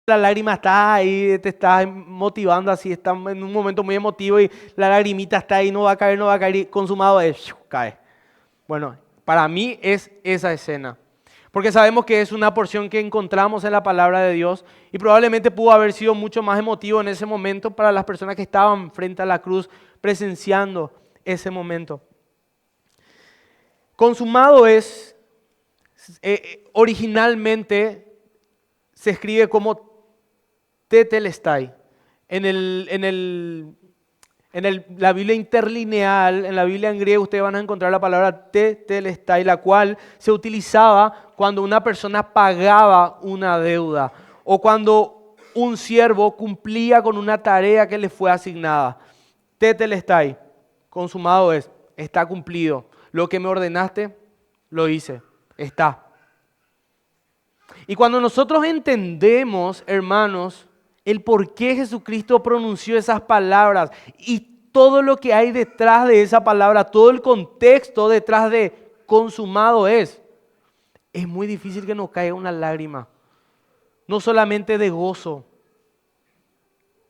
la lágrima está ahí, te está motivando así, está en un momento muy emotivo y la lagrimita está ahí, no va a caer y consumado es, cae. Bueno, para mí es esa escena. Porque sabemos que es una porción que encontramos en la palabra de Dios y probablemente pudo haber sido mucho más emotivo en ese momento para las personas que estaban frente a la cruz presenciando ese momento. Consumado es, originalmente se escribe como tetelestai. La Biblia interlineal, en la Biblia en griego, ustedes van a encontrar la palabra tetelestai, la cual se utilizaba cuando una persona pagaba una deuda o cuando un siervo cumplía con una tarea que le fue asignada. Tetelestai, consumado es, está cumplido. Lo que me ordenaste, lo hice, está. Y cuando nosotros entendemos, hermanos, el por qué Jesucristo pronunció esas palabras y todo lo que hay detrás de esa palabra, todo el contexto detrás de consumado es muy difícil que nos caiga una lágrima, no solamente de gozo,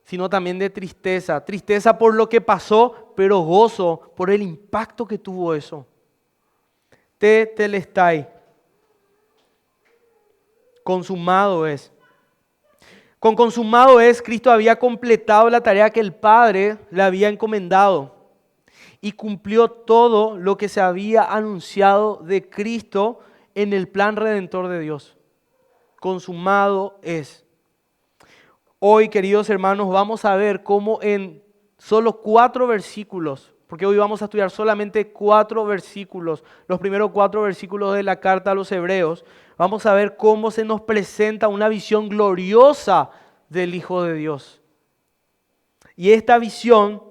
sino también de tristeza. Tristeza por lo que pasó, pero gozo por el impacto que tuvo eso. Tetelestai, consumado es. Con consumado es, Cristo había completado la tarea que el Padre le había encomendado y cumplió todo lo que se había anunciado de Cristo en el plan redentor de Dios. Consumado es. Hoy, queridos hermanos, vamos a ver cómo en solo 4 versículos, porque hoy vamos a estudiar solamente 4 versículos, los primeros 4 versículos de la carta a los Hebreos, vamos a ver cómo se nos presenta una visión gloriosa del Hijo de Dios. Y esta visión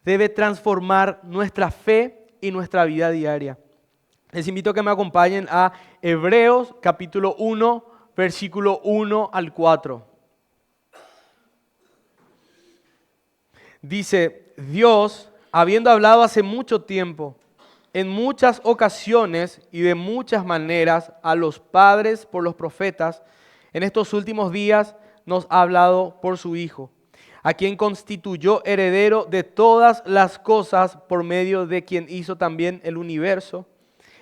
debe transformar nuestra fe y nuestra vida diaria. Les invito a que me acompañen a Hebreos capítulo 1, versículo 1 al 4. Dice, Dios, habiendo hablado hace mucho tiempo, en muchas ocasiones y de muchas maneras a los padres por los profetas, en estos últimos días nos ha hablado por su Hijo, a quien constituyó heredero de todas las cosas por medio de quien hizo también el universo.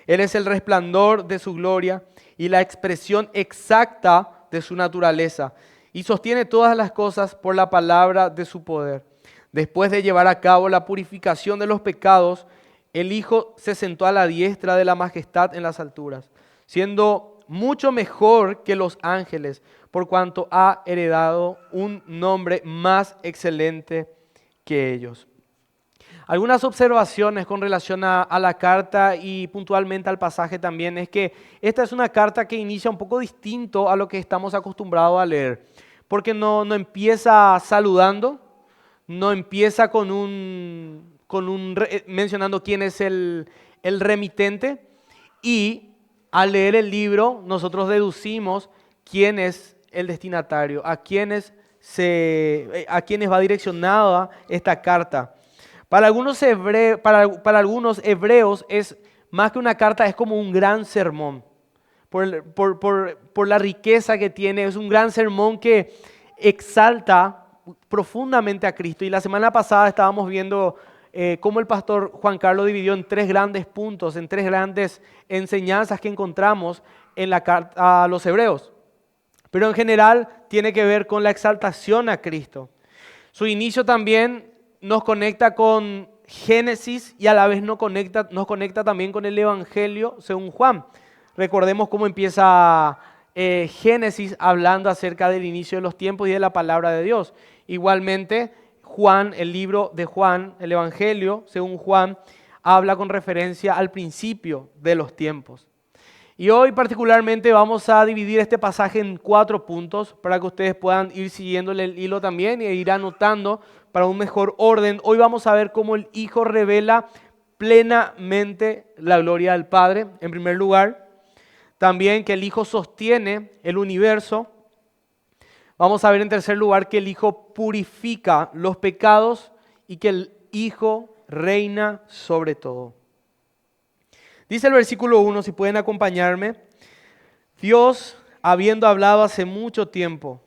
Él es el resplandor de su gloria y la expresión exacta de su naturaleza, y sostiene todas las cosas por la palabra de su poder. Después de llevar a cabo la purificación de los pecados, el Hijo se sentó a la diestra de la majestad en las alturas, siendo mucho mejor que los ángeles, por cuanto ha heredado un nombre más excelente que ellos. Algunas observaciones con relación a la carta y puntualmente al pasaje también es que esta es una carta que inicia un poco distinto a lo que estamos acostumbrados a leer, porque no empieza saludando, no empieza mencionando quién es el remitente, y al leer el libro nosotros deducimos quién es el destinatario, a quienes va direccionada esta carta. Para algunos hebreos es más que una carta, es como un gran sermón. Por la riqueza que tiene, es un gran sermón que exalta profundamente a Cristo. Y la semana pasada estábamos viendo cómo el pastor Juan Carlos dividió en 3 grandes puntos, en 3 grandes enseñanzas que encontramos en la carta a los hebreos. Pero en general tiene que ver con la exaltación a Cristo. Su inicio también nos conecta con Génesis y a la vez nos conecta también con el Evangelio según Juan. Recordemos cómo empieza Génesis hablando acerca del inicio de los tiempos y de la palabra de Dios. Igualmente, Juan, el libro de Juan, el Evangelio según Juan, habla con referencia al principio de los tiempos. Y hoy particularmente vamos a dividir este pasaje en 4 puntos para que ustedes puedan ir siguiéndole el hilo también e ir anotando para un mejor orden. Hoy vamos a ver cómo el Hijo revela plenamente la gloria del Padre, en primer lugar. También que el Hijo sostiene el universo. Vamos a ver en tercer lugar que el Hijo purifica los pecados y que el Hijo reina sobre todo. Dice el versículo 1, si pueden acompañarme. Dios, habiendo hablado hace mucho tiempo,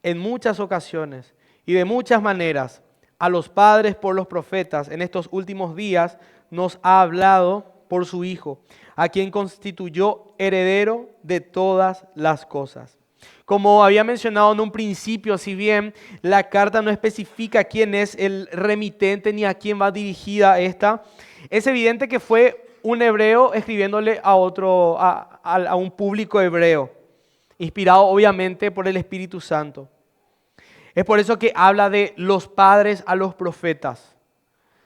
en muchas ocasiones y de muchas maneras a los padres por los profetas en estos últimos días, nos ha hablado por su Hijo, a quien constituyó heredero de todas las cosas. Como había mencionado en un principio, si bien la carta no especifica quién es el remitente ni a quién va dirigida esta, es evidente que fue un hebreo escribiéndole a un público hebreo, inspirado obviamente por el Espíritu Santo. Es por eso que habla de los padres a los profetas.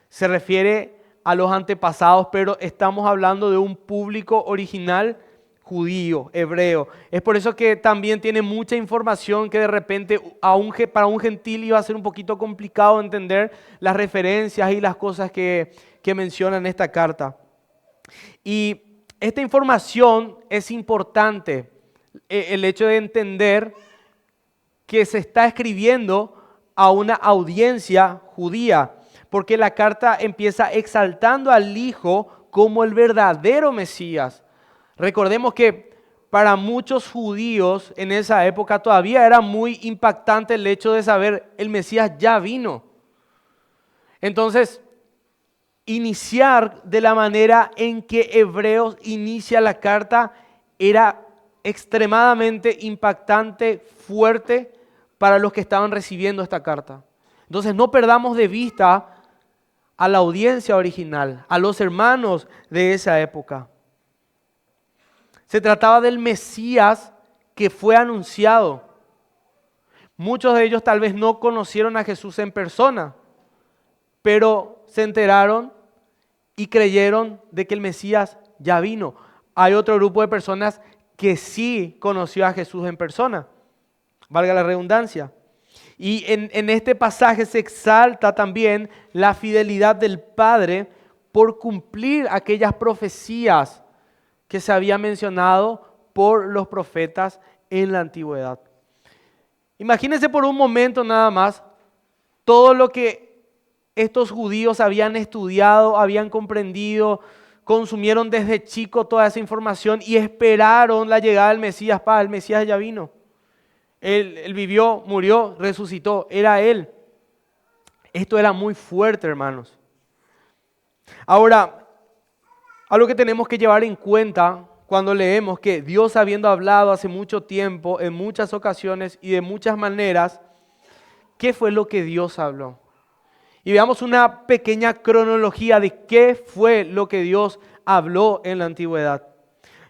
Se refiere a los antepasados, pero estamos hablando de un público original judío, hebreo. Es por eso que también tiene mucha información que de repente para un gentil iba a ser un poquito complicado entender las referencias y las cosas que menciona en esta carta. Y esta información es importante, el hecho de entender que se está escribiendo a una audiencia judía, porque la carta empieza exaltando al Hijo como el verdadero Mesías. Recordemos que para muchos judíos en esa época todavía era muy impactante el hecho de saber el Mesías ya vino. Entonces, iniciar de la manera en que Hebreos inicia la carta era extremadamente impactante, fuerte para los que estaban recibiendo esta carta. Entonces no perdamos de vista a la audiencia original, a los hermanos de esa época. Se trataba del Mesías que fue anunciado. Muchos de ellos tal vez no conocieron a Jesús en persona, pero se enteraron y creyeron de que el Mesías ya vino. Hay otro grupo de personas que sí conoció a Jesús en persona, valga la redundancia. Y en este pasaje se exalta también la fidelidad del Padre por cumplir aquellas profecías que se había mencionado por los profetas en la antigüedad. Imagínense por un momento nada más todo lo que estos judíos habían estudiado, habían comprendido, consumieron desde chico toda esa información y esperaron la llegada del Mesías. El Mesías ya vino. Él vivió, murió, resucitó. Era Él. Esto era muy fuerte, hermanos. Ahora, algo que tenemos que llevar en cuenta cuando leemos que Dios, habiendo hablado hace mucho tiempo, en muchas ocasiones y de muchas maneras, ¿qué fue lo que Dios habló? Y veamos una pequeña cronología de qué fue lo que Dios habló en la antigüedad.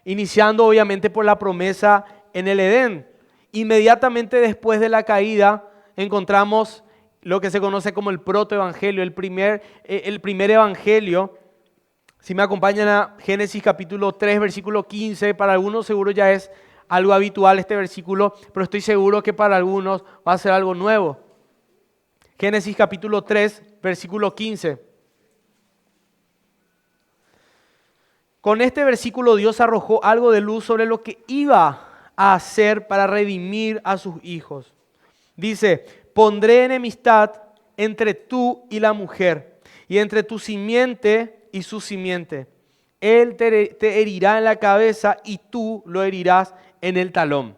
Iniciando obviamente por la promesa en el Edén. Inmediatamente después de la caída encontramos lo que se conoce como el protoevangelio, el primer evangelio. Si me acompañan a Génesis capítulo 3, versículo 15, para algunos seguro ya es algo habitual este versículo, pero estoy seguro que para algunos va a ser algo nuevo. Génesis capítulo 3, versículo 15. Con este versículo Dios arrojó algo de luz sobre lo que iba a hacer para redimir a sus hijos. Dice, pondré enemistad entre tú y la mujer, y entre tu simiente y su simiente. Él te herirá en la cabeza y tú lo herirás en el talón.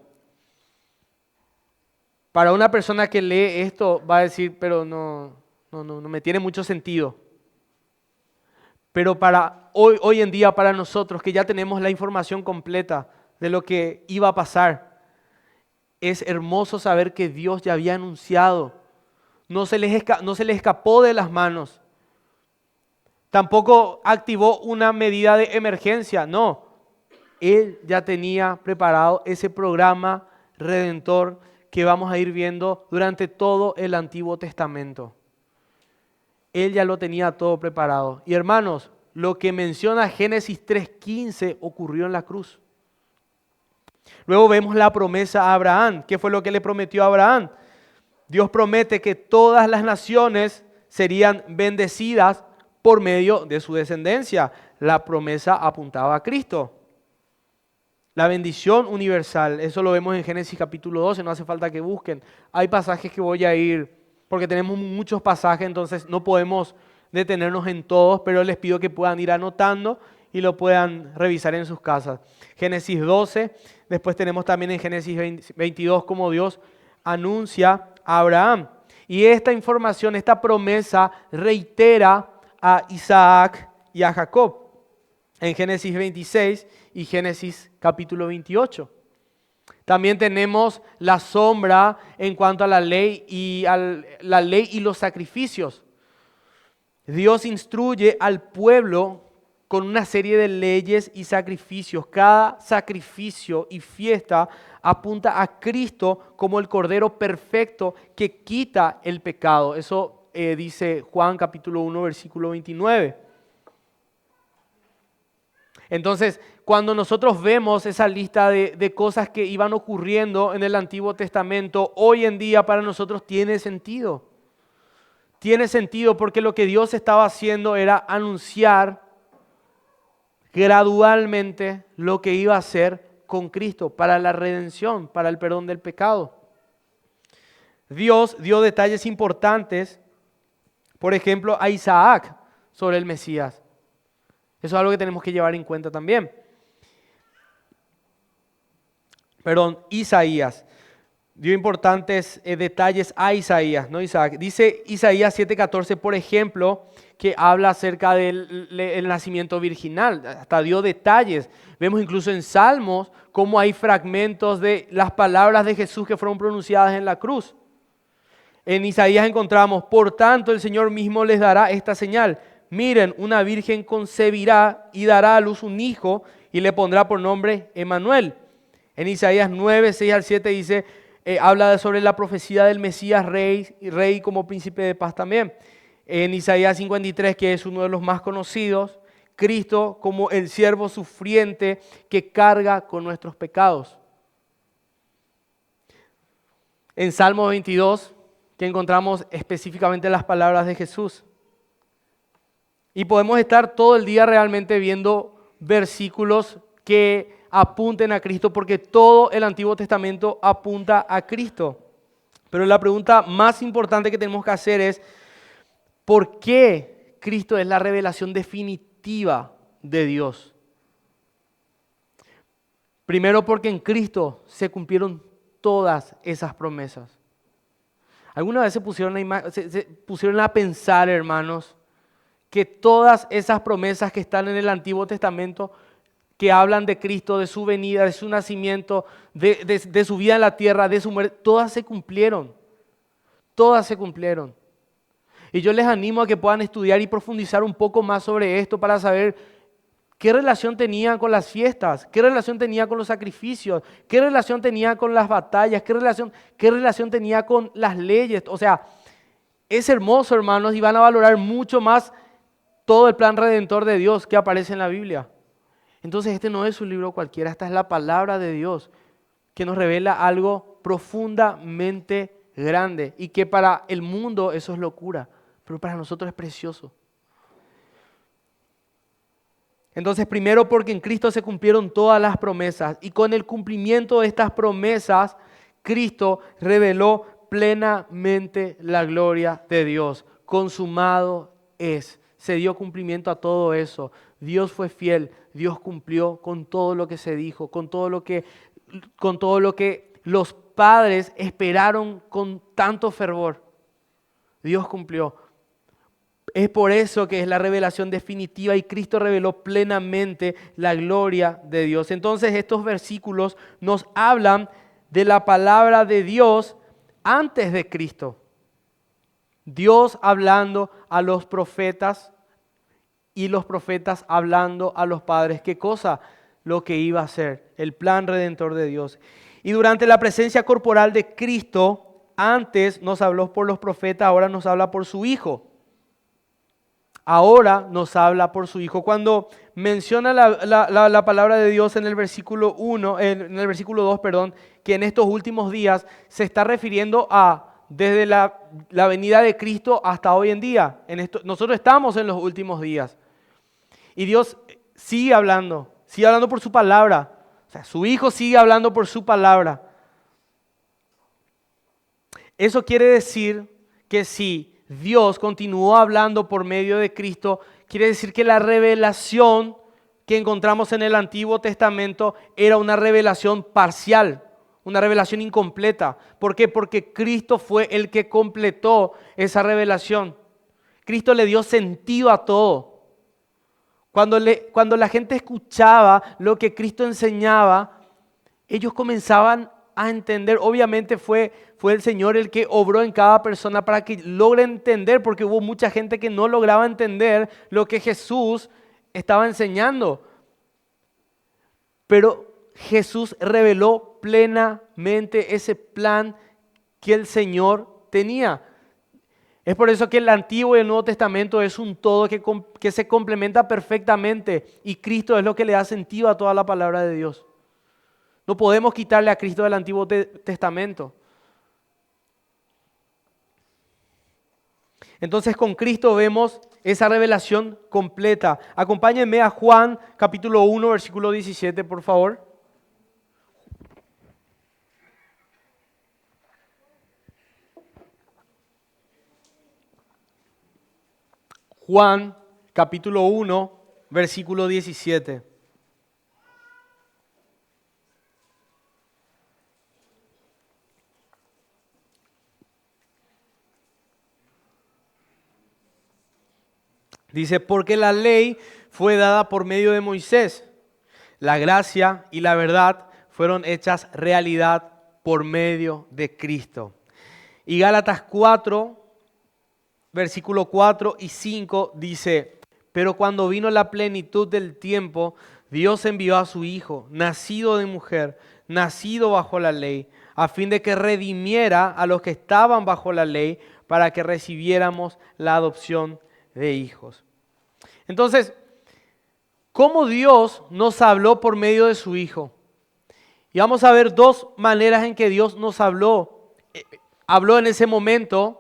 Para una persona que lee esto va a decir, pero no me tiene mucho sentido. Pero para hoy en día, para nosotros que ya tenemos la información completa de lo que iba a pasar, es hermoso saber que Dios ya había anunciado. No se les escapó de las manos. Tampoco activó una medida de emergencia, no. Él ya tenía preparado ese programa redentor que vamos a ir viendo durante todo el Antiguo Testamento. Él ya lo tenía todo preparado. Y hermanos, lo que menciona Génesis 3:15 ocurrió en la cruz. Luego vemos la promesa a Abraham. ¿Qué fue lo que le prometió a Abraham? Dios promete que todas las naciones serían bendecidas por medio de su descendencia. La promesa apuntaba a Cristo. La bendición universal, eso lo vemos en Génesis capítulo 12, no hace falta que busquen. Hay pasajes que voy a ir, porque tenemos muchos pasajes, entonces no podemos detenernos en todos, pero les pido que puedan ir anotando y lo puedan revisar en sus casas. Génesis 12, después tenemos también en Génesis 22 cómo Dios anuncia a Abraham. Y esta información, esta promesa reitera a Isaac y a Jacob en Génesis 26 y Génesis capítulo 28. También tenemos la sombra en cuanto a la ley y los sacrificios. Dios instruye al pueblo con una serie de leyes y sacrificios. Cada sacrificio y fiesta apunta a Cristo como el Cordero perfecto que quita el pecado. Eso dice Juan capítulo 1, versículo 29. Entonces, cuando nosotros vemos esa lista de cosas que iban ocurriendo en el Antiguo Testamento, hoy en día para nosotros tiene sentido. Tiene sentido porque lo que Dios estaba haciendo era anunciar gradualmente lo que iba a hacer con Cristo para la redención, para el perdón del pecado. Dios dio detalles importantes, por ejemplo, a Isaac sobre el Mesías. Eso es algo que tenemos que llevar en cuenta también. Isaías dio importantes detalles a Isaías, no Isaac. Dice Isaías 7:14, por ejemplo, que habla acerca del nacimiento virginal. Hasta dio detalles. Vemos incluso en Salmos cómo hay fragmentos de las palabras de Jesús que fueron pronunciadas en la cruz. En Isaías encontramos, por tanto el Señor mismo les dará esta señal. Miren, una virgen concebirá y dará a luz un hijo y le pondrá por nombre Emmanuel. En Isaías 9, 6 al 7 dice, habla sobre la profecía del Mesías rey como príncipe de paz también. En Isaías 53, que es uno de los más conocidos, Cristo como el siervo sufriente que carga con nuestros pecados. En Salmo 22, que encontramos específicamente las palabras de Jesús. Y podemos estar todo el día realmente viendo versículos que apunten a Cristo, porque todo el Antiguo Testamento apunta a Cristo. Pero la pregunta más importante que tenemos que hacer es, ¿por qué Cristo es la revelación definitiva de Dios? Primero, porque en Cristo se cumplieron todas esas promesas. ¿Alguna vez se pusieron a pensar, hermanos, que todas esas promesas que están en el Antiguo Testamento, que hablan de Cristo, de su venida, de su nacimiento, de su vida en la tierra, de su muerte, todas se cumplieron? Todas se cumplieron. Y yo les animo a que puedan estudiar y profundizar un poco más sobre esto para saber qué relación tenía con las fiestas, qué relación tenía con los sacrificios, qué relación tenía con las batallas, qué relación tenía con las leyes. O sea, es hermoso, hermanos, y van a valorar mucho más todo el plan redentor de Dios que aparece en la Biblia. Entonces este no es un libro cualquiera, esta es la palabra de Dios que nos revela algo profundamente grande y que para el mundo eso es locura, pero para nosotros es precioso. Entonces, primero porque en Cristo se cumplieron todas las promesas y con el cumplimiento de estas promesas, Cristo reveló plenamente la gloria de Dios. Consumado es. Se dio cumplimiento a todo eso. Dios fue fiel, Dios cumplió con todo lo que se dijo, con todo lo que los padres esperaron con tanto fervor. Dios cumplió. Es por eso que es la revelación definitiva y Cristo reveló plenamente la gloria de Dios. Entonces estos versículos nos hablan de la palabra de Dios antes de Cristo. Dios hablando a los profetas y los profetas hablando a los padres. ¿Qué cosa? Lo que iba a ser, el plan redentor de Dios. Y durante la presencia corporal de Cristo, antes nos habló por los profetas, ahora nos habla por su Hijo. Ahora nos habla por su Hijo. Cuando menciona la palabra de Dios en el versículo 1, en el versículo 2, que en estos últimos días se está refiriendo a desde la venida de Cristo hasta hoy en día. Nosotros estamos en los últimos días. Y Dios sigue hablando por su palabra. O sea, su Hijo sigue hablando por su palabra. Eso quiere decir que si Dios continuó hablando por medio de Cristo, quiere decir que la revelación que encontramos en el Antiguo Testamento era una revelación parcial, una revelación incompleta. ¿Por qué? Porque Cristo fue el que completó esa revelación. Cristo le dio sentido a todo. Cuando la gente escuchaba lo que Cristo enseñaba, ellos comenzaban a entender. Obviamente fue el Señor el que obró en cada persona para que logre entender, porque hubo mucha gente que no lograba entender lo que Jesús estaba enseñando. Pero Jesús reveló plenamente ese plan que el Señor tenía. Es por eso que el Antiguo y el Nuevo Testamento es un todo que se complementa perfectamente, y Cristo es lo que le da sentido a toda la palabra de Dios. No podemos quitarle a Cristo del Antiguo Testamento. Entonces con Cristo vemos esa revelación completa. Acompáñenme a Juan capítulo 1, versículo 17, por favor. Juan capítulo 1, versículo 17. Dice, porque la ley fue dada por medio de Moisés. La gracia y la verdad fueron hechas realidad por medio de Cristo. Y Gálatas 4, versículo 4 y 5 dice, pero cuando vino la plenitud del tiempo, Dios envió a su Hijo, nacido de mujer, nacido bajo la ley, a fin de que redimiera a los que estaban bajo la ley, para que recibiéramos la adopción de hijos. Entonces, ¿cómo Dios nos habló por medio de su Hijo? Y vamos a ver dos maneras en que Dios nos habló. Habló en ese momento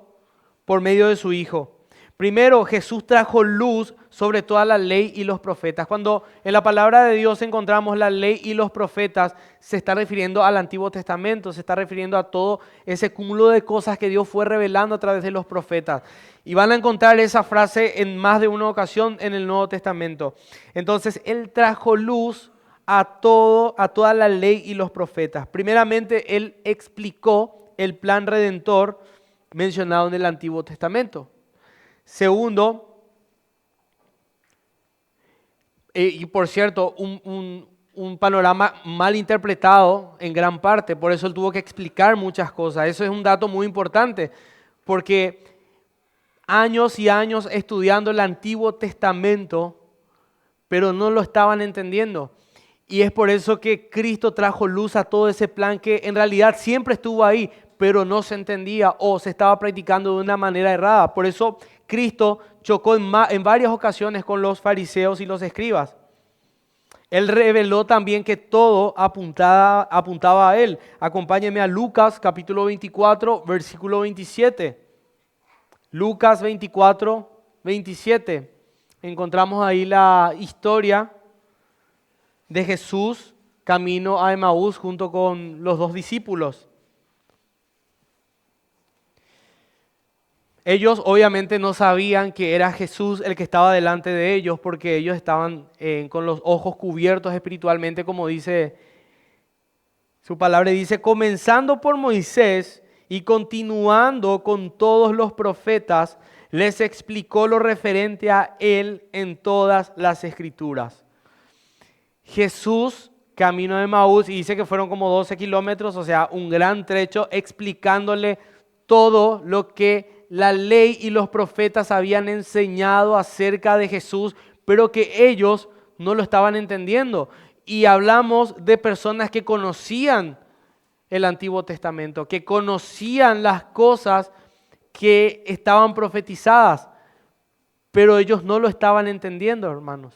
por medio de su Hijo. Primero, Jesús trajo luz sobre toda la ley y los profetas. Cuando en la palabra de Dios encontramos la ley y los profetas, se está refiriendo al Antiguo Testamento, se está refiriendo a todo ese cúmulo de cosas que Dios fue revelando a través de los profetas. Y van a encontrar esa frase en más de una ocasión en el Nuevo Testamento. Entonces, Él trajo luz a toda la ley y los profetas. Primeramente, Él explicó el plan redentor mencionado en el Antiguo Testamento. Segundo, y por cierto, un panorama mal interpretado en gran parte, por eso Él tuvo que explicar muchas cosas. Eso es un dato muy importante, porque años y años estudiando el Antiguo Testamento, pero no lo estaban entendiendo. Y es por eso que Cristo trajo luz a todo ese plan que en realidad siempre estuvo ahí, pero no se entendía o se estaba practicando de una manera errada. Por eso Cristo chocó en varias ocasiones con los fariseos y los escribas. Él reveló también que todo apuntaba a Él. Acompáñenme a Lucas capítulo 24, versículo 27. Lucas 24, 27. Encontramos ahí la historia de Jesús camino a Emaús junto con los dos discípulos. Ellos obviamente no sabían que era Jesús el que estaba delante de ellos, porque ellos estaban con los ojos cubiertos espiritualmente, como dice su palabra. Dice, comenzando por Moisés y continuando con todos los profetas, les explicó lo referente a Él en todas las Escrituras. Jesús camino de Emaús, y dice que fueron como 12 kilómetros, o sea, un gran trecho, explicándole todo lo que la ley y los profetas habían enseñado acerca de Jesús, pero que ellos no lo estaban entendiendo. Y hablamos de personas que conocían el Antiguo Testamento, que conocían las cosas que estaban profetizadas, pero ellos no lo estaban entendiendo, hermanos.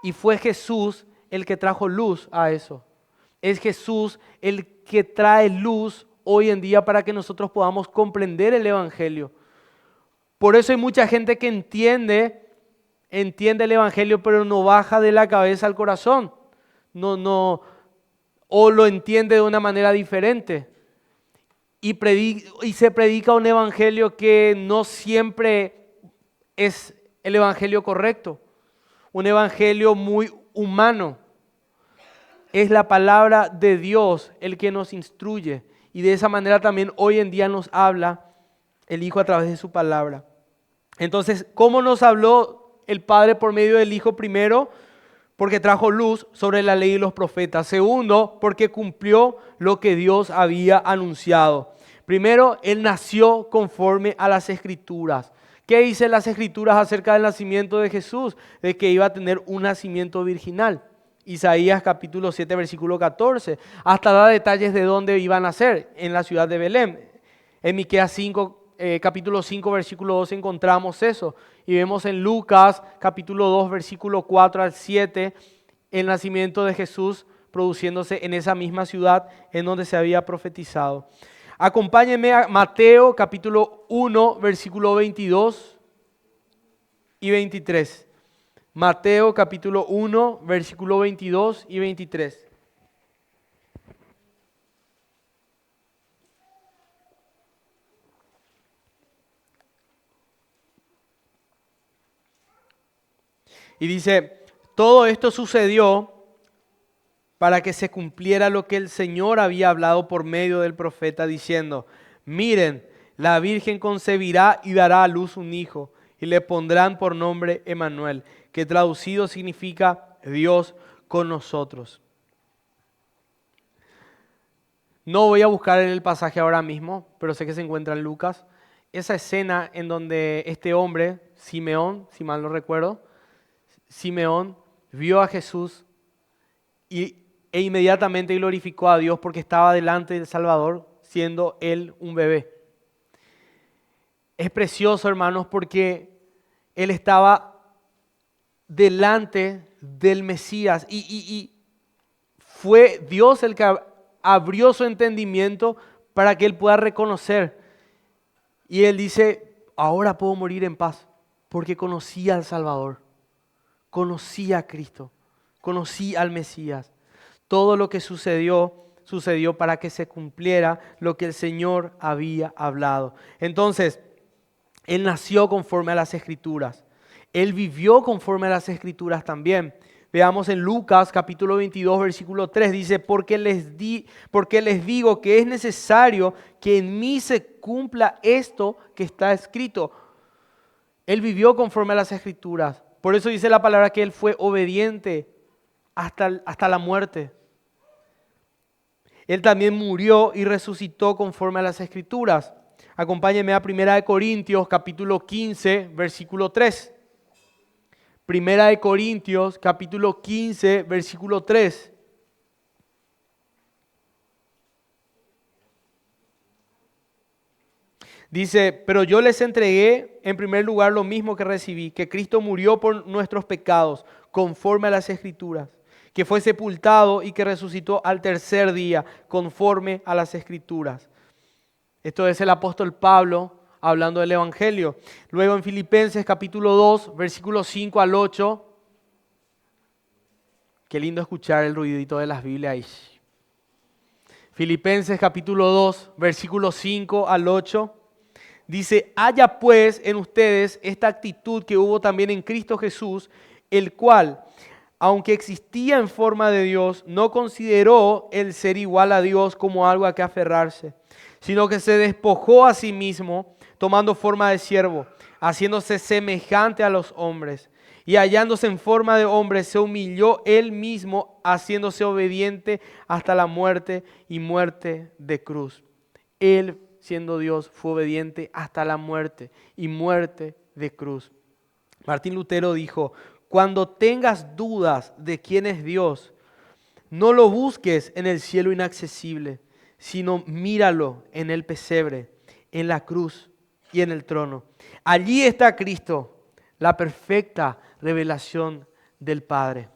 Y fue Jesús el que trajo luz a eso. Es Jesús el que trae luz hoy en día para que nosotros podamos comprender el Evangelio. Por eso hay mucha gente que entiende el Evangelio, pero no baja de la cabeza al corazón. O lo entiende de una manera diferente. Y se predica un Evangelio que no siempre es el Evangelio correcto. Un Evangelio muy humano. es la palabra de Dios el que nos instruye. Y de esa manera también hoy en día nos habla el Hijo a través de su palabra. Entonces, ¿cómo nos habló el Padre por medio del Hijo? Primero, porque trajo luz sobre la ley y los profetas. Segundo, porque cumplió lo que Dios había anunciado. Primero, Él nació conforme a las Escrituras. ¿Qué dicen las Escrituras acerca del nacimiento de Jesús? De que iba a tener un nacimiento virginal. Isaías capítulo 7, versículo 14. Hasta da detalles de dónde iba a nacer, en la ciudad de Belén. En Miqueas 5, capítulo 5, versículo 12 encontramos eso. Y vemos en Lucas capítulo 2, versículo 4 al 7, el nacimiento de Jesús produciéndose en esa misma ciudad en donde se había profetizado. Acompáñenme a Mateo capítulo 1, versículo 22 y 23. Mateo capítulo 1, versículo 22 y 23. Y dice, todo esto sucedió para que se cumpliera lo que el Señor había hablado por medio del profeta diciendo, miren, la Virgen concebirá y dará a luz un hijo y le pondrán por nombre Emmanuel, que traducido significa Dios con nosotros. No voy a buscar el pasaje ahora mismo, pero sé que se encuentra en Lucas. Esa escena en donde este hombre, Simeón, si mal no recuerdo, Simeón vio a Jesús e inmediatamente glorificó a Dios porque estaba delante del Salvador, siendo él un bebé. Es precioso, hermanos, porque él estaba delante del Mesías y fue Dios el que abrió su entendimiento para que él pueda reconocer. Y él dice, ahora puedo morir en paz porque conocí al Salvador, conocí a Cristo, conocí al Mesías. Todo lo que sucedió para que se cumpliera lo que el Señor había hablado. Entonces, Él nació conforme a las Escrituras. Él vivió conforme a las Escrituras también. Veamos en Lucas capítulo 22, versículo 3, dice, porque les digo que es necesario que en mí se cumpla esto que está escrito. Él vivió conforme a las Escrituras. Por eso dice la palabra que Él fue obediente hasta la muerte. Él también murió y resucitó conforme a las Escrituras. Acompáñenme a 1 Corintios capítulo 15, versículo 3. 1 Corintios capítulo 15, versículo 3. Dice, pero yo les entregué en primer lugar lo mismo que recibí, que Cristo murió por nuestros pecados, conforme a las Escrituras, que fue sepultado y que resucitó al tercer día, conforme a las Escrituras. Esto es el apóstol Pablo hablando del Evangelio. Luego en Filipenses capítulo 2, versículos 5 al 8. Qué lindo escuchar el ruidito de las Biblias ahí. Filipenses capítulo 2, versículos 5 al 8. Dice, haya pues en ustedes esta actitud que hubo también en Cristo Jesús, el cual, aunque existía en forma de Dios, no consideró el ser igual a Dios como algo a que aferrarse, sino que se despojó a sí mismo, tomando forma de siervo, haciéndose semejante a los hombres. Y hallándose en forma de hombre, se humilló él mismo, haciéndose obediente hasta la muerte y muerte de cruz. Él, siendo Dios, fue obediente hasta la muerte y muerte de cruz. Martín Lutero dijo, cuando tengas dudas de quién es Dios, no lo busques en el cielo inaccesible, sino míralo en el pesebre, en la cruz y en el trono. Allí está Cristo, la perfecta revelación del Padre.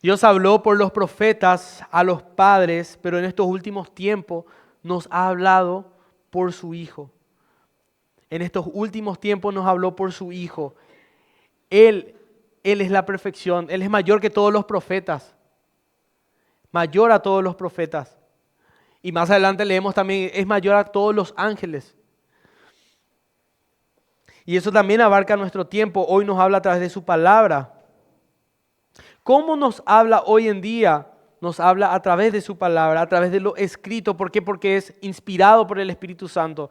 Dios habló por los profetas a los padres, pero en estos últimos tiempos nos ha hablado por su Hijo. En estos últimos tiempos nos habló por su Hijo. Él es la perfección. Él es mayor que todos los profetas. Mayor a todos los profetas. Y más adelante leemos también, es mayor a todos los ángeles. Y eso también abarca nuestro tiempo. Hoy nos habla a través de su palabra. ¿Cómo nos habla hoy en día? Nos habla a través de su palabra, a través de lo escrito. ¿Por qué? Porque es inspirado por el Espíritu Santo.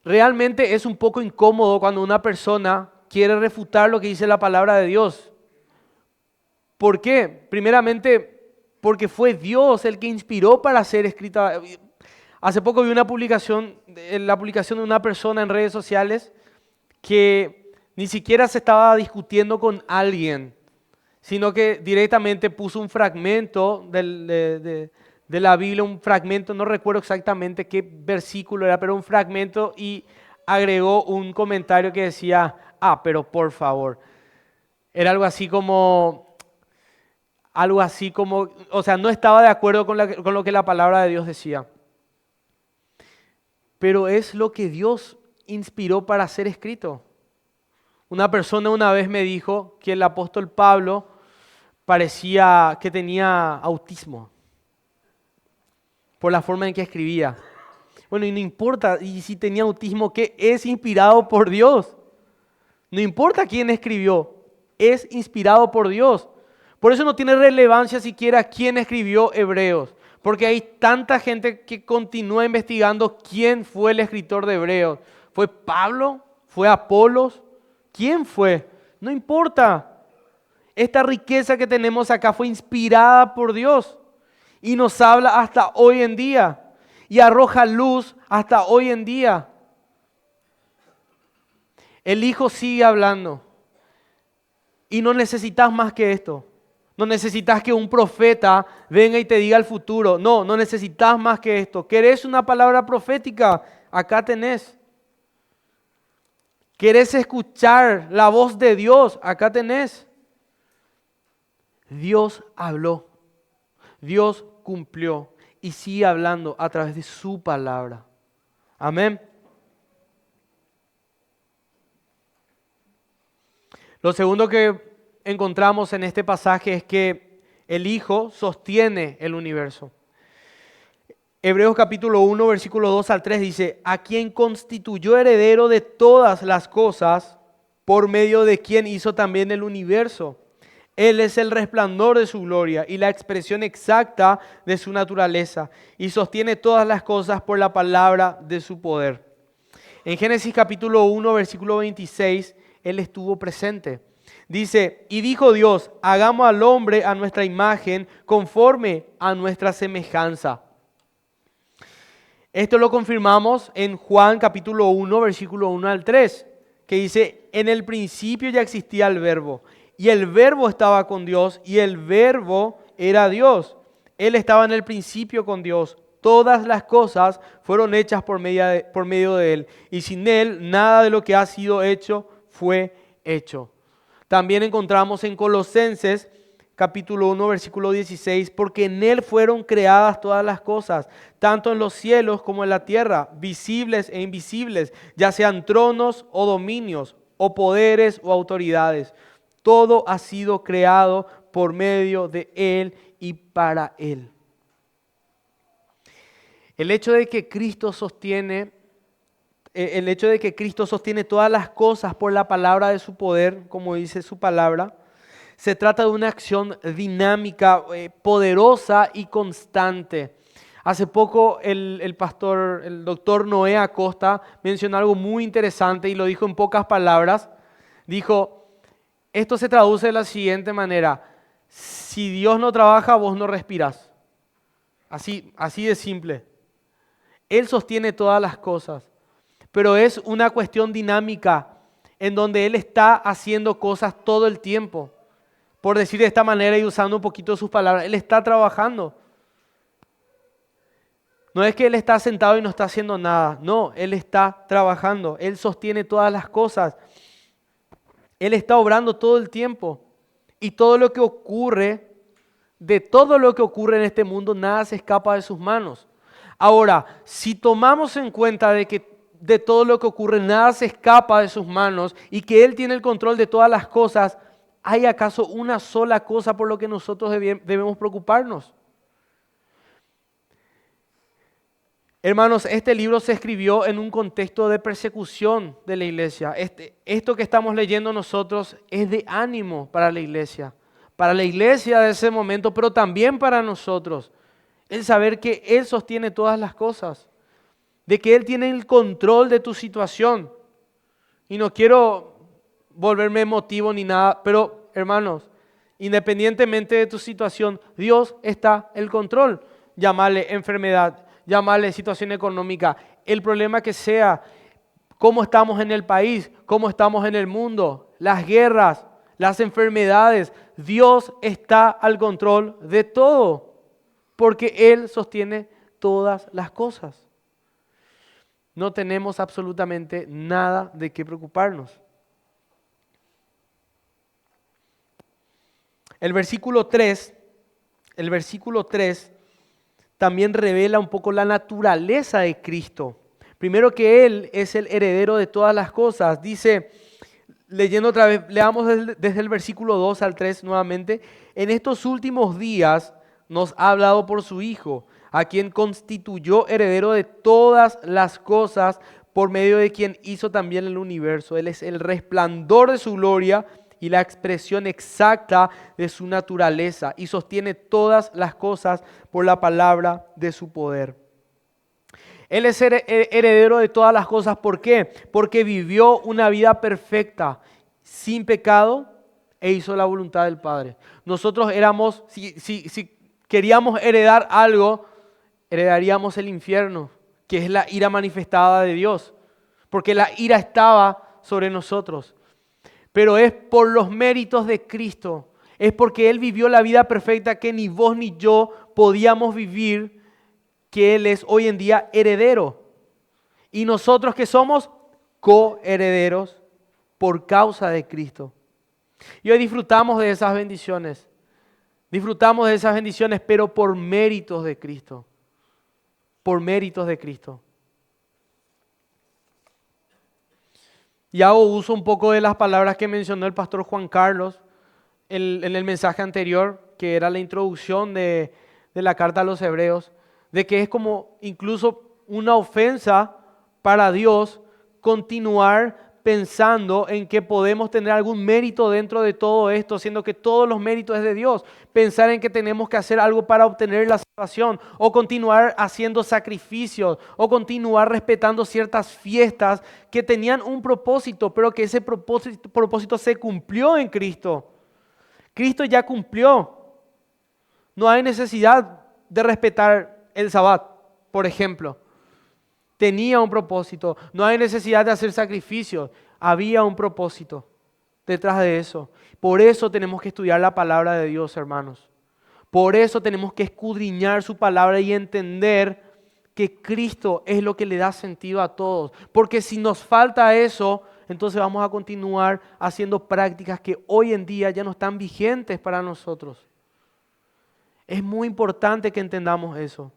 Realmente es un poco incómodo cuando una persona quiere refutar lo que dice la palabra de Dios. ¿Por qué? Primeramente, porque fue Dios el que inspiró para ser escrita. Hace poco vi una publicación, la publicación de una persona en redes sociales que ni siquiera se estaba discutiendo con alguien, sino que directamente puso un fragmento de la Biblia, un fragmento, no recuerdo exactamente qué versículo era, pero un fragmento, y agregó un comentario que decía, pero por favor. Era algo así como, o sea, no estaba de acuerdo con lo que la palabra de Dios decía. Pero es lo que Dios inspiró para ser escrito. Una persona una vez me dijo que el apóstol Pablo parecía que tenía autismo por la forma en que escribía. Bueno, y no importa, y si tenía autismo, que es inspirado por Dios. No importa quién escribió, es inspirado por Dios. Por eso no tiene relevancia siquiera quién escribió Hebreos, porque hay tanta gente que continúa investigando quién fue el escritor de Hebreos. ¿Fue Pablo? ¿Fue Apolos? ¿Quién fue? No importa. Esta riqueza que tenemos acá fue inspirada por Dios y nos habla hasta hoy en día y arroja luz hasta hoy en día. El Hijo sigue hablando y no necesitas más que esto. No necesitas que un profeta venga y te diga el futuro. No necesitas más que esto. ¿Querés una palabra profética? Acá tenés. ¿Querés escuchar la voz de Dios? Acá tenés. Dios habló, Dios cumplió y sigue hablando a través de su palabra. Amén. Lo segundo que encontramos en este pasaje es que el Hijo sostiene el universo. Hebreos capítulo 1, versículo 2 al 3 dice, a quien constituyó heredero de todas las cosas, por medio de quien hizo también el universo. Él es el resplandor de su gloria y la expresión exacta de su naturaleza, y sostiene todas las cosas por la palabra de su poder. En Génesis capítulo 1, versículo 26, Él estuvo presente. Dice, y dijo Dios, hagamos al hombre a nuestra imagen, conforme a nuestra semejanza. Esto lo confirmamos en Juan capítulo 1, versículo 1 al 3, que dice, en el principio ya existía el verbo, y el verbo estaba con Dios, y el verbo era Dios. Él estaba en el principio con Dios. Todas las cosas fueron hechas por medio de Él, y sin Él nada de lo que ha sido hecho fue hecho. También encontramos en Colosenses capítulo 1, versículo 16, porque en Él fueron creadas todas las cosas, tanto en los cielos como en la tierra, visibles e invisibles, ya sean tronos o dominios, o poderes o autoridades. Todo ha sido creado por medio de Él y para Él. El hecho de que Cristo sostiene todas las cosas por la palabra de su poder, como dice su palabra, se trata de una acción dinámica, poderosa y constante. Hace poco el doctor Noé Acosta mencionó algo muy interesante y lo dijo en pocas palabras. Dijo, esto se traduce de la siguiente manera: si Dios no trabaja, vos no respirás. Así de simple. Él sostiene todas las cosas, pero es una cuestión dinámica en donde Él está haciendo cosas todo el tiempo. Por decir de esta manera y usando un poquito sus palabras, Él está trabajando. No es que Él está sentado y no está haciendo nada. No, Él está trabajando. Él sostiene todas las cosas. Él está obrando todo el tiempo. Y todo lo que ocurre, de todo lo que ocurre en este mundo, nada se escapa de sus manos. Ahora, si tomamos en cuenta de que de todo lo que ocurre, nada se escapa de sus manos y que Él tiene el control de todas las cosas, ¿hay acaso una sola cosa por lo que nosotros debemos preocuparnos? Hermanos, este libro se escribió en un contexto de persecución de la iglesia. Esto que estamos leyendo nosotros es de ánimo para la iglesia. para la iglesia de ese momento, pero también para nosotros. El saber que Él sostiene todas las cosas, de que Él tiene el control de tu situación. Y no quiero volverme emotivo ni nada, pero hermanos, independientemente de tu situación, Dios está en el control. Llámale enfermedad, llámale situación económica, el problema que sea, cómo estamos en el país, cómo estamos en el mundo, las guerras, las enfermedades. Dios está al control de todo, porque Él sostiene todas las cosas. No tenemos absolutamente nada de qué preocuparnos. El versículo 3 también revela un poco la naturaleza de Cristo. Primero que Él es el heredero de todas las cosas. Dice, leyendo otra vez, leamos desde el versículo 2 al 3 nuevamente. En estos últimos días nos ha hablado por su Hijo, a quien constituyó heredero de todas las cosas, por medio de quien hizo también el universo. Él es el resplandor de su gloria y la expresión exacta de su naturaleza, y sostiene todas las cosas por la palabra de su poder. Él es heredero de todas las cosas. ¿Por qué? Porque vivió una vida perfecta, sin pecado, e hizo la voluntad del Padre. Nosotros éramos, si queríamos heredar algo, heredaríamos el infierno, que es la ira manifestada de Dios, porque la ira estaba sobre nosotros. Pero es por los méritos de Cristo, es porque Él vivió la vida perfecta que ni vos ni yo podíamos vivir, que Él es hoy en día heredero. Y nosotros que somos coherederos por causa de Cristo. Y hoy disfrutamos de esas bendiciones. Disfrutamos de esas bendiciones, pero por méritos de Cristo. Por méritos de Cristo. Y hago uso un poco de las palabras que mencionó el pastor Juan Carlos en el mensaje anterior, que era la introducción de la carta a los Hebreos, de que es como incluso una ofensa para Dios continuar pensando en que podemos tener algún mérito dentro de todo esto, siendo que todos los méritos es de Dios. Pensar en que tenemos que hacer algo para obtener la salvación, o continuar haciendo sacrificios, o continuar respetando ciertas fiestas que tenían un propósito, pero que ese propósito se cumplió en Cristo. Cristo ya cumplió. No hay necesidad de respetar el Sabbat, por ejemplo. Tenía un propósito. No hay necesidad de hacer sacrificios. Había un propósito detrás de eso. Por eso tenemos que estudiar la palabra de Dios, hermanos. Por eso tenemos que escudriñar su palabra y entender que Cristo es lo que le da sentido a todos. Porque si nos falta eso, entonces vamos a continuar haciendo prácticas que hoy en día ya no están vigentes para nosotros. Es muy importante que entendamos eso.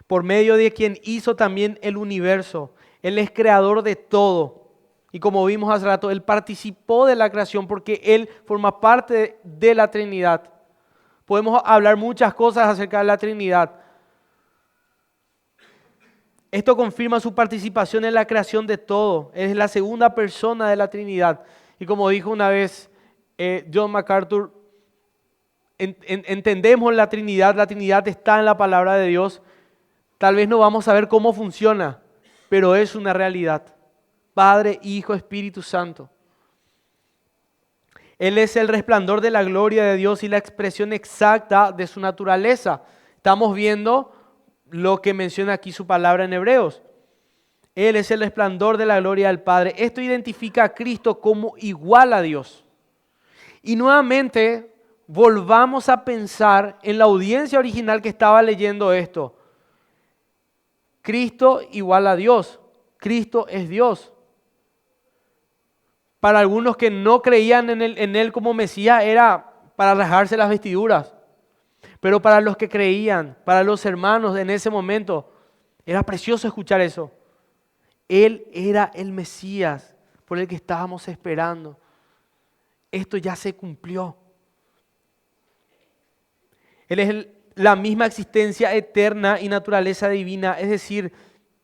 Por medio de quien hizo también el universo. Él es creador de todo. Y como vimos hace rato, Él participó de la creación porque Él forma parte de la Trinidad. Podemos hablar muchas cosas acerca de la Trinidad. Esto confirma su participación en la creación de todo. Él es la segunda persona de la Trinidad. Y como dijo una vez John MacArthur, entendemos la Trinidad está en la palabra de Dios. Tal vez no vamos a ver cómo funciona, pero es una realidad. Padre, Hijo, Espíritu Santo. Él es el resplandor de la gloria de Dios y la expresión exacta de su naturaleza. Estamos viendo lo que menciona aquí su palabra en Hebreos. Él es el resplandor de la gloria del Padre. Esto identifica a Cristo como igual a Dios. Y nuevamente volvamos a pensar en la audiencia original que estaba leyendo esto. Cristo igual a Dios. Cristo es Dios. Para algunos que no creían en Él como Mesías era para rasgarse las vestiduras. Pero para los que creían, para los hermanos en ese momento, era precioso escuchar eso. Él era el Mesías por el que estábamos esperando. Esto ya se cumplió. Él es la misma existencia eterna y naturaleza divina, es decir,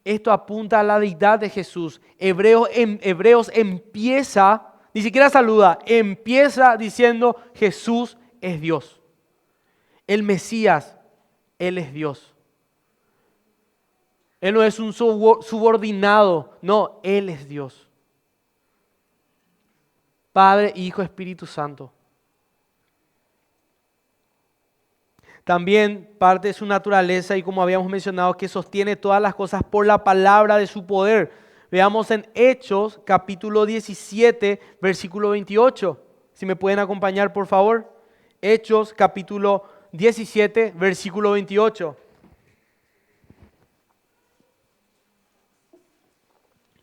esto apunta a la deidad de Jesús. Hebreos empieza ni siquiera saluda, empieza diciendo Jesús es Dios. El Mesías, Él es Dios. Él no es un subordinado, no, Él es Dios. Padre, Hijo, Espíritu Santo. También parte de su naturaleza y como habíamos mencionado, que sostiene todas las cosas por la palabra de su poder. Veamos en Hechos capítulo 17, versículo 28. Si me pueden acompañar, por favor. Hechos capítulo 17, versículo 28.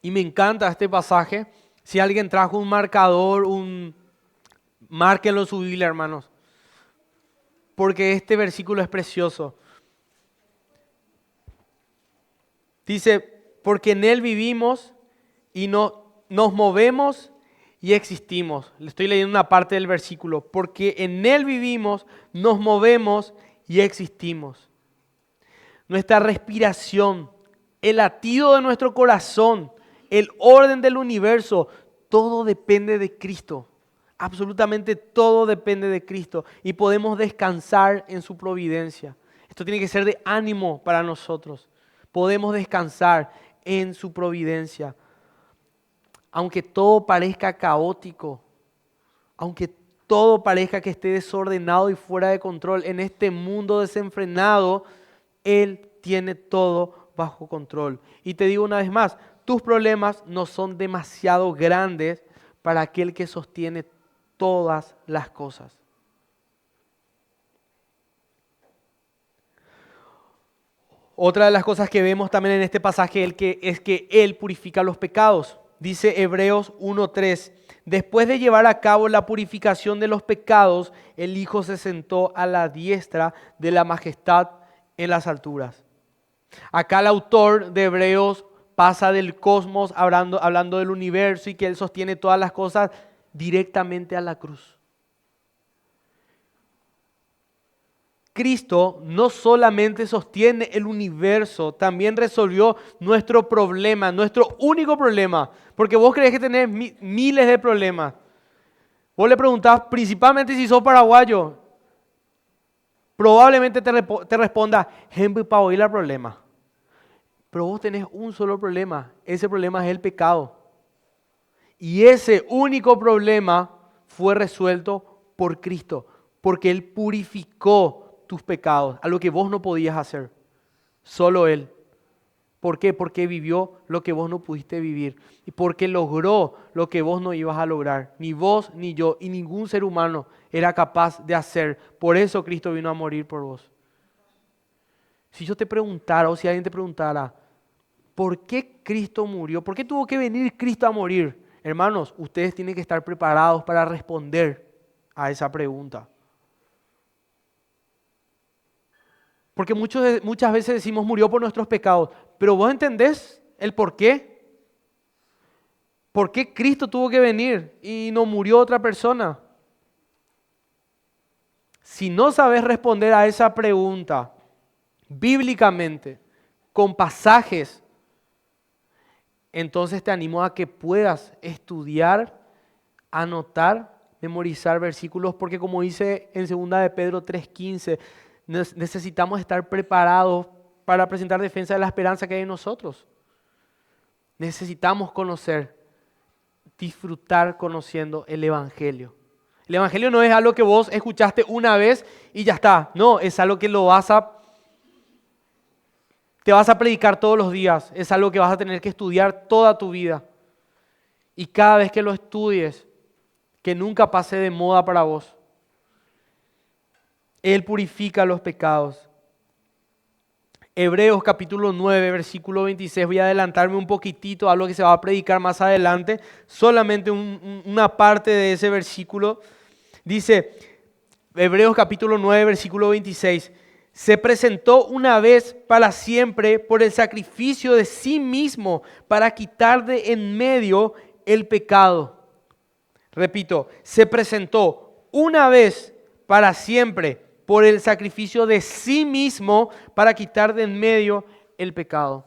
Y me encanta este pasaje. Si alguien trajo un marcador, márquenlo en su Biblia, hermanos. Porque este versículo es precioso. Dice, porque en Él vivimos y nos movemos y existimos. Le estoy leyendo una parte del versículo. Porque en Él vivimos, nos movemos y existimos. Nuestra respiración, el latido de nuestro corazón, el orden del universo, todo depende de Cristo. Absolutamente todo depende de Cristo y podemos descansar en su providencia. Esto tiene que ser de ánimo para nosotros. Podemos descansar en su providencia. Aunque todo parezca caótico, aunque todo parezca que esté desordenado y fuera de control, en este mundo desenfrenado, Él tiene todo bajo control. Y te digo una vez más, tus problemas no son demasiado grandes para aquel que sostiene todas las cosas. Otra de las cosas que vemos también en este pasaje es que Él purifica los pecados. Dice Hebreos 1:3, después de llevar a cabo la purificación de los pecados, el Hijo se sentó a la diestra de la majestad en las alturas. Acá el autor de Hebreos pasa del cosmos hablando del universo y que Él sostiene todas las cosas directamente a la cruz. Cristo no solamente sostiene el universo, también resolvió nuestro problema, nuestro único problema. Porque vos creés que tenés miles de problemas. Vos le preguntás principalmente si sos paraguayo. Probablemente te responda, Henry, para oír el problema. Pero vos tenés un solo problema. Ese problema es el pecado. Y ese único problema fue resuelto por Cristo, porque Él purificó tus pecados, algo que vos no podías hacer, solo Él. ¿Por qué? Porque vivió lo que vos no pudiste vivir y porque logró lo que vos no ibas a lograr. Ni vos, ni yo, y ningún ser humano era capaz de hacer. Por eso Cristo vino a morir por vos. Si yo te preguntara, o si alguien te preguntara, ¿por qué Cristo murió? ¿Por qué tuvo que venir Cristo a morir? Hermanos, ustedes tienen que estar preparados para responder a esa pregunta. Porque muchas veces decimos murió por nuestros pecados, pero ¿vos entendés el por qué? ¿Por qué Cristo tuvo que venir y no murió otra persona? Si no sabes responder a esa pregunta bíblicamente, con pasajes, entonces te animo a que puedas estudiar, anotar, memorizar versículos, porque como dice en 2 de Pedro 3:15, necesitamos estar preparados para presentar defensa de la esperanza que hay en nosotros. Necesitamos conocer, disfrutar conociendo el Evangelio. El Evangelio no es algo que vos escuchaste una vez y ya está. No, es algo que te vas a predicar todos los días. Es algo que vas a tener que estudiar toda tu vida. Y cada vez que lo estudies, que nunca pase de moda para vos. Él purifica los pecados. Hebreos capítulo 9, versículo 26. Voy a adelantarme un poquitito a lo que se va a predicar más adelante. Solamente una parte de ese versículo. Dice, Hebreos capítulo 9, versículo 26. Se presentó una vez para siempre por el sacrificio de sí mismo para quitar de en medio el pecado. Repito, se presentó una vez para siempre por el sacrificio de sí mismo para quitar de en medio el pecado.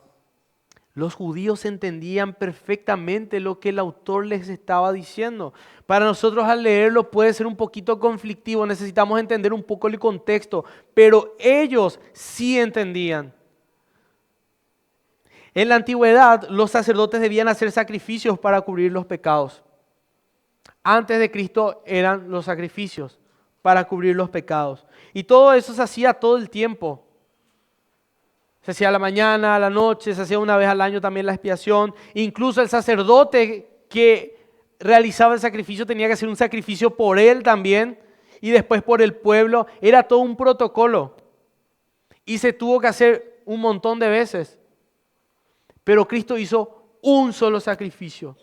Los judíos entendían perfectamente lo que el autor les estaba diciendo. Para nosotros al leerlo puede ser un poquito conflictivo, necesitamos entender un poco el contexto, pero ellos sí entendían. En la antigüedad, los sacerdotes debían hacer sacrificios para cubrir los pecados. Antes de Cristo eran los sacrificios para cubrir los pecados. Y todo eso se hacía todo el tiempo. Se hacía a la mañana, a la noche, se hacía una vez al año también la expiación. Incluso el sacerdote que realizaba el sacrificio tenía que hacer un sacrificio por él también y después por el pueblo. Era todo un protocolo y se tuvo que hacer un montón de veces. Pero Cristo hizo un solo sacrificio.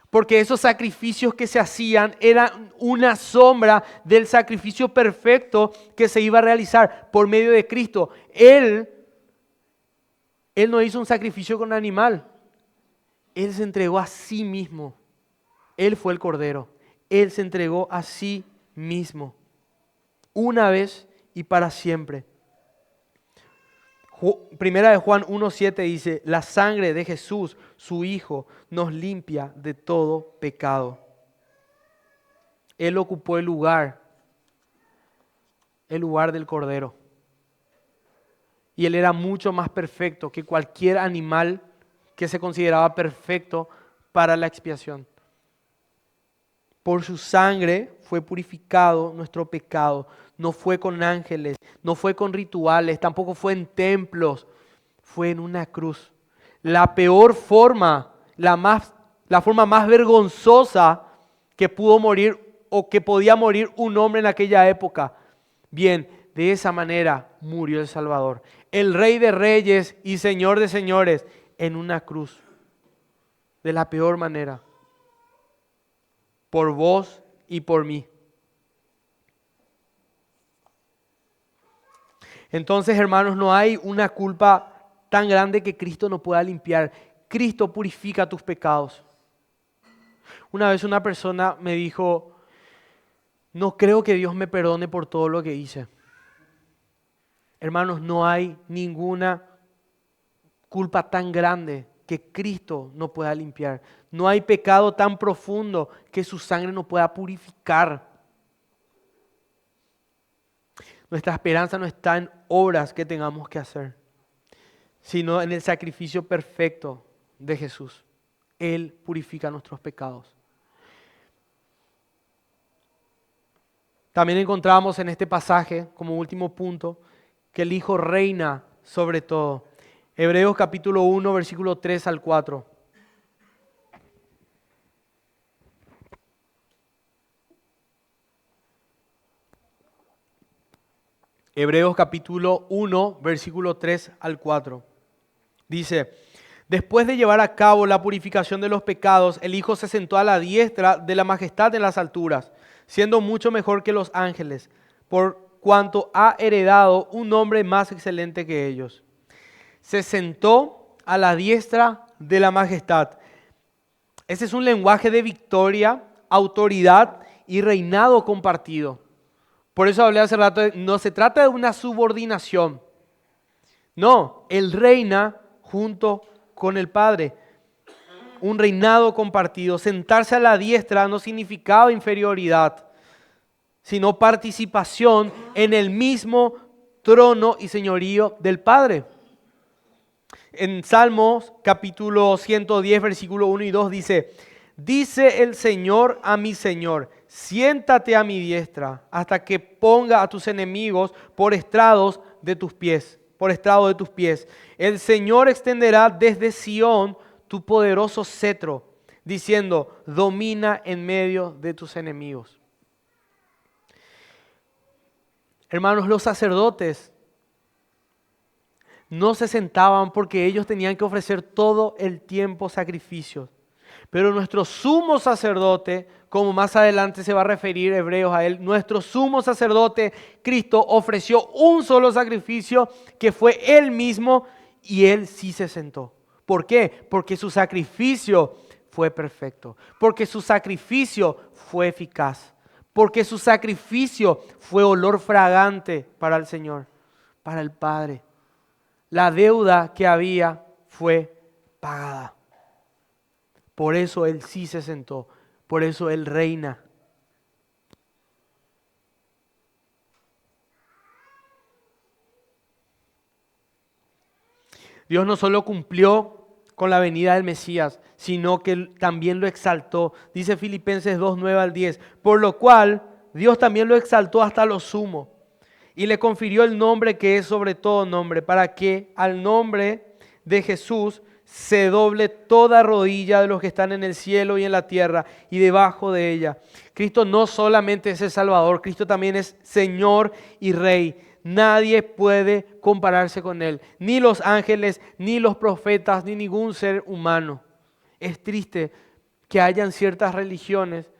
Porque esos sacrificios que se hacían eran una sombra del sacrificio perfecto que se iba a realizar por medio de Cristo. Él no hizo un sacrificio con un animal. Él se entregó a sí mismo. Él fue el Cordero. Él se entregó a sí mismo. Una vez y para siempre. Primera de Juan 1:7 dice, la sangre de Jesús, su Hijo, nos limpia de todo pecado. Él ocupó el lugar del Cordero. Y Él era mucho más perfecto que cualquier animal que se consideraba perfecto para la expiación. Por su sangre fue purificado nuestro pecado. No fue con ángeles, no fue con rituales, tampoco fue en templos, fue en una cruz. La peor forma, la forma más vergonzosa que pudo morir o que podía morir un hombre en aquella época. Bien, de esa manera murió el Salvador, el Rey de Reyes y Señor de Señores, en una cruz. De la peor manera. Por vos y por mí. Entonces, hermanos, no hay una culpa tan grande que Cristo no pueda limpiar. Cristo purifica tus pecados. Una vez una persona me dijo, no creo que Dios me perdone por todo lo que hice. Hermanos, no hay ninguna culpa tan grande que Cristo no pueda limpiar. No hay pecado tan profundo que su sangre no pueda purificar. Nuestra esperanza no está en obras que tengamos que hacer, sino en el sacrificio perfecto de Jesús. Él purifica nuestros pecados. También encontramos en este pasaje, como último punto, que el Hijo reina sobre todo. Hebreos capítulo 1, versículo 3 al 4. Hebreos capítulo 1, versículo 3 al 4. Dice, después de llevar a cabo la purificación de los pecados, el Hijo se sentó a la diestra de la majestad en las alturas, siendo mucho mejor que los ángeles, por cuanto ha heredado un nombre más excelente que ellos. Se sentó a la diestra de la majestad. Ese es un lenguaje de victoria, autoridad y reinado compartido. Por eso hablé hace rato, no se trata de una subordinación. No, Él reina junto con el Padre. Un reinado compartido. Sentarse a la diestra no significaba inferioridad, sino participación en el mismo trono y señorío del Padre. En Salmos capítulo 110, versículo 1 y 2 dice el Señor a mi Señor, siéntate a mi diestra hasta que ponga a tus enemigos por estrado de tus pies. El Señor extenderá desde Sión tu poderoso cetro, diciendo, domina en medio de tus enemigos. Hermanos, los sacerdotes no se sentaban porque ellos tenían que ofrecer todo el tiempo sacrificios. Pero nuestro sumo sacerdote, como más adelante se va a referir Hebreos a él, nuestro sumo sacerdote, Cristo, ofreció un solo sacrificio que fue Él mismo y Él sí se sentó. ¿Por qué? Porque su sacrificio fue perfecto, porque su sacrificio fue eficaz, porque su sacrificio fue olor fragante para el Señor, para el Padre. La deuda que había fue pagada. Por eso Él sí se sentó, por eso Él reina. Dios no solo cumplió con la venida del Mesías, sino que también lo exaltó. Dice Filipenses 2, 9 al 10, por lo cual Dios también lo exaltó hasta lo sumo y le confirió el nombre que es sobre todo nombre, para que al nombre de Jesús se doble toda rodilla de los que están en el cielo y en la tierra y debajo de ella. Cristo no solamente es el Salvador, Cristo también es Señor y Rey. Nadie puede compararse con Él, ni los ángeles, ni los profetas, ni ningún ser humano. Es triste que hayan ciertas religiones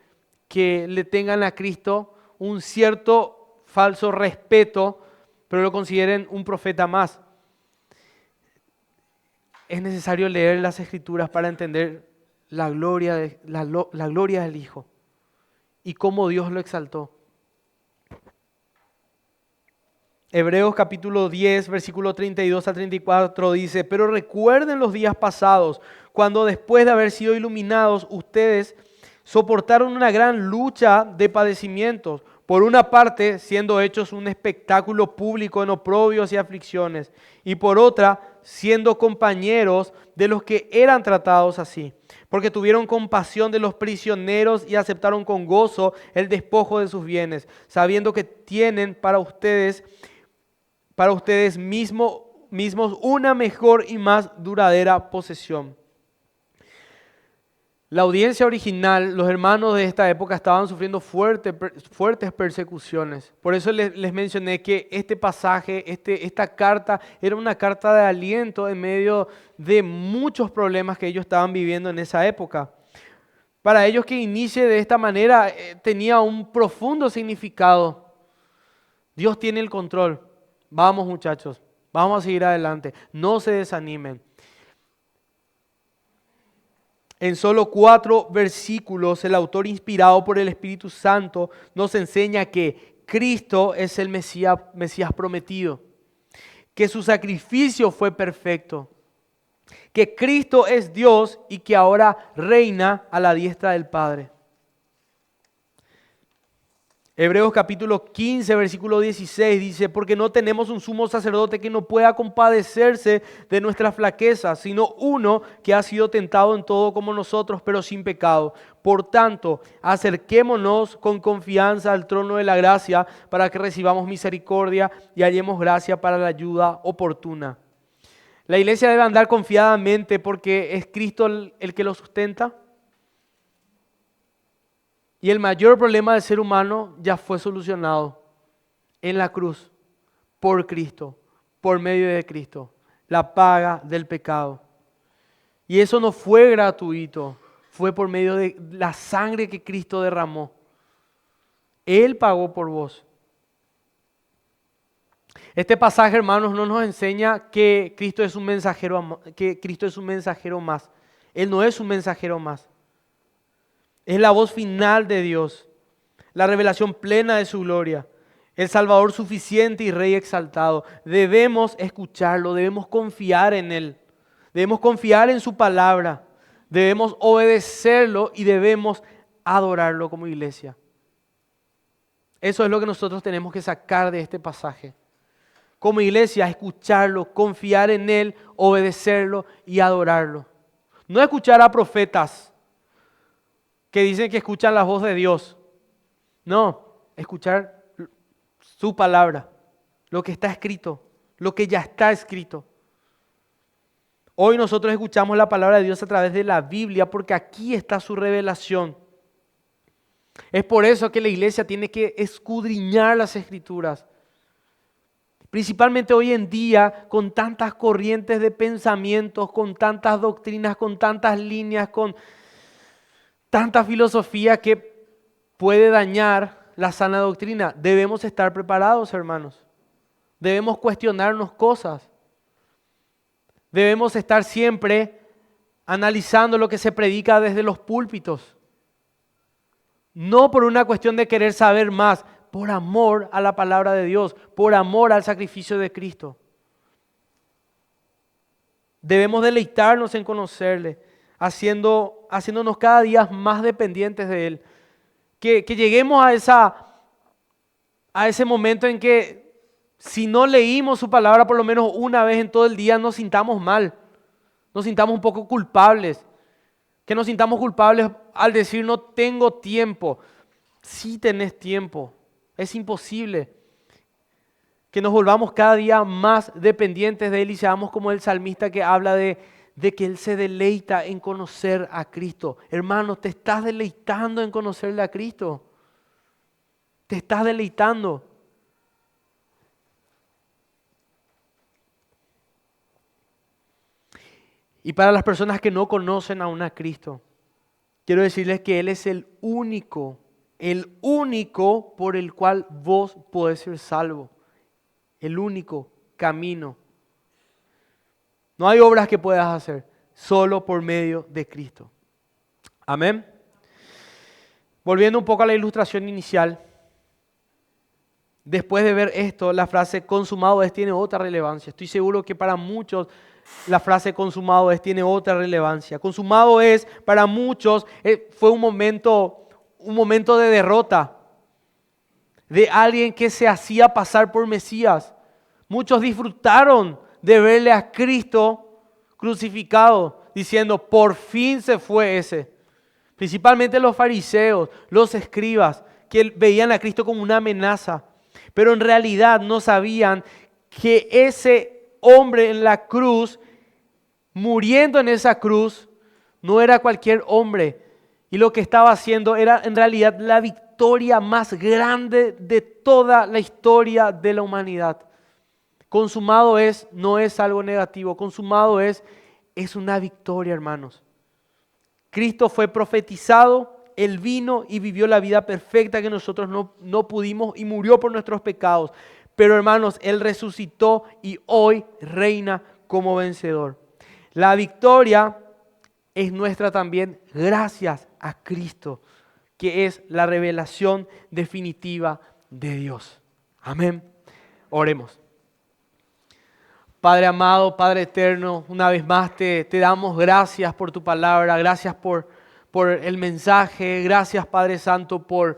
que le tengan a Cristo un cierto falso respeto, pero lo consideren un profeta más. Es necesario leer las Escrituras para entender la gloria del Hijo y cómo Dios lo exaltó. Hebreos capítulo 10, versículo 32 a 34 dice, pero recuerden los días pasados, cuando después de haber sido iluminados, ustedes soportaron una gran lucha de padecimientos. Por una parte, siendo hechos un espectáculo público en oprobios y aflicciones, y por otra, siendo compañeros de los que eran tratados así, porque tuvieron compasión de los prisioneros y aceptaron con gozo el despojo de sus bienes, sabiendo que tienen para ustedes mismos una mejor y más duradera posesión. La audiencia original, los hermanos de esta época estaban sufriendo fuertes persecuciones. Por eso les mencioné que este pasaje, esta carta, era una carta de aliento en medio de muchos problemas que ellos estaban viviendo en esa época. Para ellos que inicie de esta manera tenía un profundo significado. Dios tiene el control. Vamos muchachos, vamos a seguir adelante. No se desanimen. En solo 4 versículos, el autor inspirado por el Espíritu Santo nos enseña que Cristo es el Mesías prometido, que su sacrificio fue perfecto, que Cristo es Dios y que ahora reina a la diestra del Padre. Hebreos capítulo 15, versículo 16 dice, porque no tenemos un sumo sacerdote que no pueda compadecerse de nuestras flaquezas, sino uno que ha sido tentado en todo como nosotros, pero sin pecado. Por tanto, acerquémonos con confianza al trono de la gracia para que recibamos misericordia y hallemos gracia para la ayuda oportuna. La iglesia debe andar confiadamente porque es Cristo el que lo sustenta. Y el mayor problema del ser humano ya fue solucionado en la cruz, por Cristo, por medio de Cristo, la paga del pecado. Y eso no fue gratuito, fue por medio de la sangre que Cristo derramó. Él pagó por vos. Este pasaje, hermanos, no nos enseña que Cristo es un mensajero más. Él no es un mensajero más. Es la voz final de Dios, la revelación plena de su gloria, el Salvador suficiente y Rey exaltado. Debemos escucharlo, debemos confiar en Él, debemos confiar en su palabra, debemos obedecerlo y debemos adorarlo como iglesia. Eso es lo que nosotros tenemos que sacar de este pasaje. Como iglesia, escucharlo, confiar en Él, obedecerlo y adorarlo. No escuchar a profetas que dicen que escuchan la voz de Dios. No, escuchar su palabra, lo que está escrito, lo que ya está escrito. Hoy nosotros escuchamos la palabra de Dios a través de la Biblia porque aquí está su revelación. Es por eso que la iglesia tiene que escudriñar las Escrituras. Principalmente hoy en día, con tantas corrientes de pensamientos, con tantas doctrinas, con tantas líneas, con tanta filosofía que puede dañar la sana doctrina. Debemos estar preparados, hermanos. Debemos cuestionarnos cosas. Debemos estar siempre analizando lo que se predica desde los púlpitos. No por una cuestión de querer saber más, por amor a la palabra de Dios, por amor al sacrificio de Cristo. Debemos deleitarnos en conocerle, haciéndonos cada día más dependientes de Él. Que lleguemos a ese momento en que si no leímos su palabra por lo menos una vez en todo el día, nos sintamos mal, nos sintamos un poco culpables. Que nos sintamos culpables al decir no tengo tiempo. Sí tenés tiempo, es imposible. Que nos volvamos cada día más dependientes de Él y seamos como el salmista que habla de que Él se deleita en conocer a Cristo. Hermano, ¿te estás deleitando en conocerle a Cristo? ¿Te estás deleitando? Y para las personas que no conocen aún a Cristo, quiero decirles que Él es el único por el cual vos podés ser salvo. El único camino. No hay obras que puedas hacer, solo por medio de Cristo. Amén. Volviendo un poco a la ilustración inicial, después de ver esto, la frase consumado es tiene otra relevancia. Estoy seguro que para muchos la frase consumado es tiene otra relevancia. Consumado es para muchos, fue un momento de derrota de alguien que se hacía pasar por Mesías. Muchos disfrutaron de verle a Cristo crucificado, diciendo, por fin se fue ese. Principalmente los fariseos, los escribas, que veían a Cristo como una amenaza. Pero en realidad no sabían que ese hombre en la cruz, muriendo en esa cruz, no era cualquier hombre. Y lo que estaba haciendo era en realidad la victoria más grande de toda la historia de la humanidad. Consumado es, no es algo negativo. Consumado es una victoria, hermanos. Cristo fue profetizado, Él vino y vivió la vida perfecta que nosotros no pudimos y murió por nuestros pecados. Pero hermanos, Él resucitó y hoy reina como vencedor. La victoria es nuestra también gracias a Cristo, que es la revelación definitiva de Dios. Amén. Oremos. Padre amado, Padre eterno, una vez más te damos gracias por tu palabra, gracias por el mensaje, gracias Padre Santo por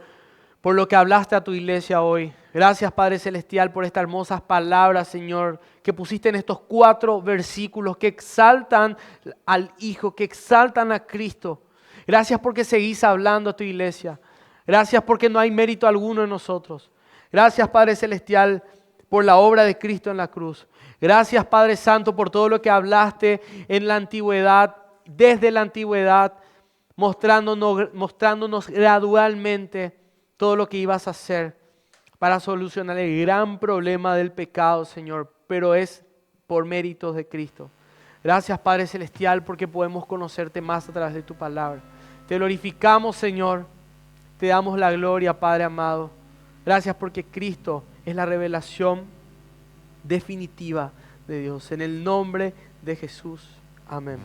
lo que hablaste a tu iglesia hoy. Gracias Padre Celestial por estas hermosas palabras, Señor, que pusiste en estos 4 versículos que exaltan al Hijo, que exaltan a Cristo. Gracias porque seguís hablando a tu iglesia. Gracias porque no hay mérito alguno en nosotros. Gracias Padre Celestial por la obra de Cristo en la cruz. Gracias Padre Santo por todo lo que hablaste en la antigüedad, desde la antigüedad, mostrándonos gradualmente todo lo que ibas a hacer para solucionar el gran problema del pecado, Señor, pero es por méritos de Cristo. Gracias Padre Celestial porque podemos conocerte más a través de tu palabra. Te glorificamos, Señor, te damos la gloria, Padre amado. Gracias porque Cristo es la revelación definitiva de Dios. En el nombre de Jesús. Amén.